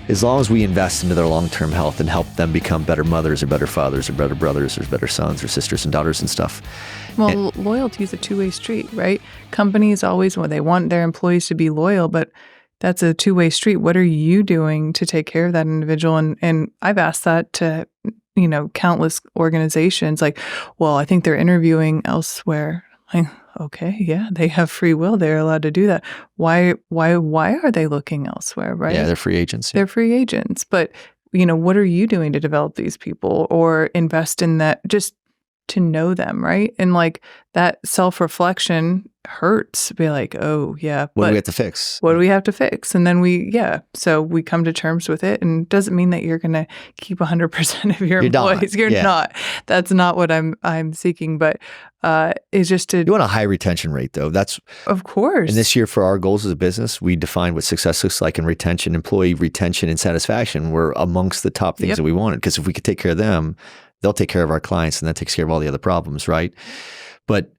as long as we invest into their long-term health and help them become better mothers or better fathers or better brothers or better sons or sisters and daughters and stuff. Well, loyalty is a two-way street, right? Companies always, well, they want their employees to be loyal, but that's a two-way street. What are you doing to take care of that individual? And I've asked that to, countless organizations, like, well, I think they're interviewing elsewhere. Like, okay, yeah, they have free will. They're allowed to do that. Why are they looking elsewhere, right? Yeah, they're free agents. They're free agents. But, what are you doing to develop these people or invest in that just to know them, right? And like that self-reflection hurts. Be like, oh, yeah. What do we have to fix? What do we have to fix? And then so we come to terms with it. And it doesn't mean that you're going to keep 100% of your employees. You're not. That's not what I'm seeking. But it's just to... You want a high retention rate, though. That's... Of course. And this year, for our goals as a business, we define what success looks like in retention, employee retention, and satisfaction were amongst the top things that we wanted. Because if we could take care of them, they'll take care of our clients, and that takes care of all the other problems, right? But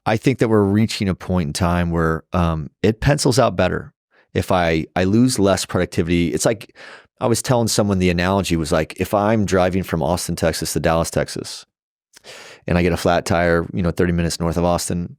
I think that we're reaching a point in time where it pencils out better. If I lose less productivity, it's like I was telling someone, the analogy was like, if I'm driving from Austin, Texas to Dallas, Texas, and I get a flat tire, 30 minutes north of Austin,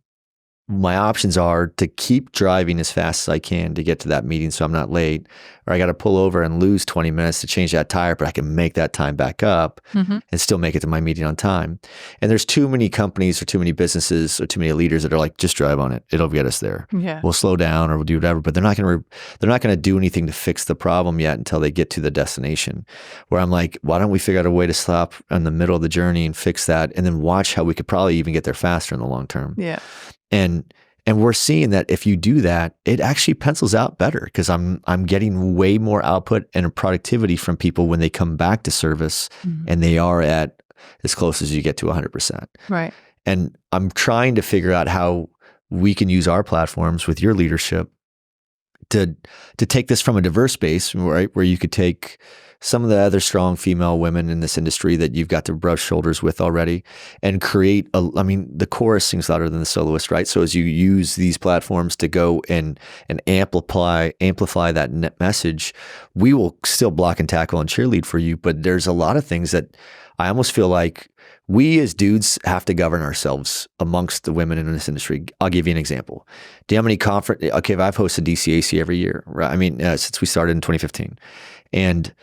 my options are to keep driving as fast as I can to get to that meeting so I'm not late, or I got to pull over and lose 20 minutes to change that tire, but I can make that time back up and still make it to my meeting on time. And there's too many companies or too many businesses or too many leaders that are like, just drive on it. It'll get us there. Yeah. We'll slow down or we'll do whatever, but they're not going to do anything to fix the problem yet until they get to the destination, where I'm like, why don't we figure out a way to stop in the middle of the journey and fix that, and then watch how we could probably even get there faster in the long term. Yeah. And we're seeing that if you do that, it actually pencils out better, because I'm getting way more output and productivity from people when they come back to service and they are at as close as you get to 100%. Right. And I'm trying to figure out how we can use our platforms with your leadership to take this from a diverse base, right, where you could take some of the other strong female women in this industry that you've got to brush shoulders with already, and create the chorus sings louder than the soloist, right? So as you use these platforms to go and amplify that net message, we will still block and tackle and cheerlead for you. But there's a lot of things that I almost feel like we as dudes have to govern ourselves amongst the women in this industry. I'll give you an example. Do you know how many conferences? Okay, I've hosted DCAC every year, right? Since we started in 2015. And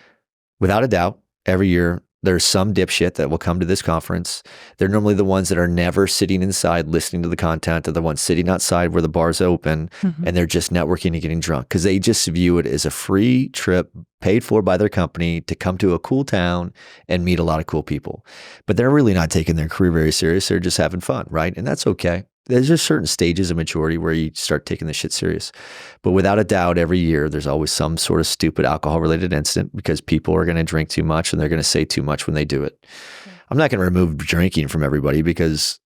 without a doubt, every year there's some dipshit that will come to this conference. They're normally the ones that are never sitting inside listening to the content. They're the ones sitting outside where the bar's open, and they're just networking and getting drunk because they just view it as a free trip paid for by their company to come to a cool town and meet a lot of cool people. But they're really not taking their career very serious. They're just having fun, right? And that's okay. There's just certain stages of maturity where you start taking this shit serious. But without a doubt, every year, there's always some sort of stupid alcohol-related incident because people are going to drink too much and they're going to say too much when they do it. Yeah. I'm not going to remove drinking from everybody because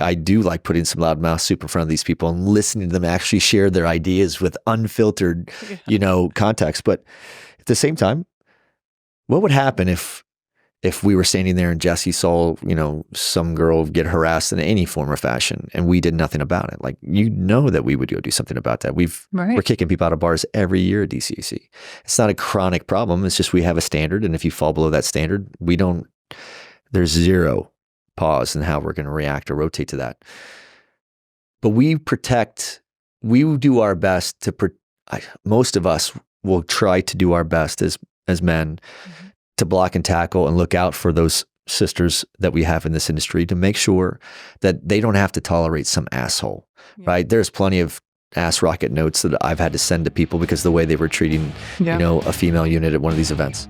I do like putting some loudmouth soup in front of these people and listening to them actually share their ideas with unfiltered, context. But at the same time, what would happen if we were standing there and Jesse saw, some girl get harassed in any form or fashion and we did nothing about it? Like, that we would go do something about that. We're kicking people out of bars every year at DCAC. It's not a chronic problem. It's just we have a standard. And if you fall below that standard, there's zero pause in how we're going to react or rotate to that. But we do our best most of us will try to do our best as men to block and tackle and look out for those sisters that we have in this industry to make sure that they don't have to tolerate some asshole, right? There's plenty of ass rocket notes that I've had to send to people because of the way they were treating, a female unit at one of these events.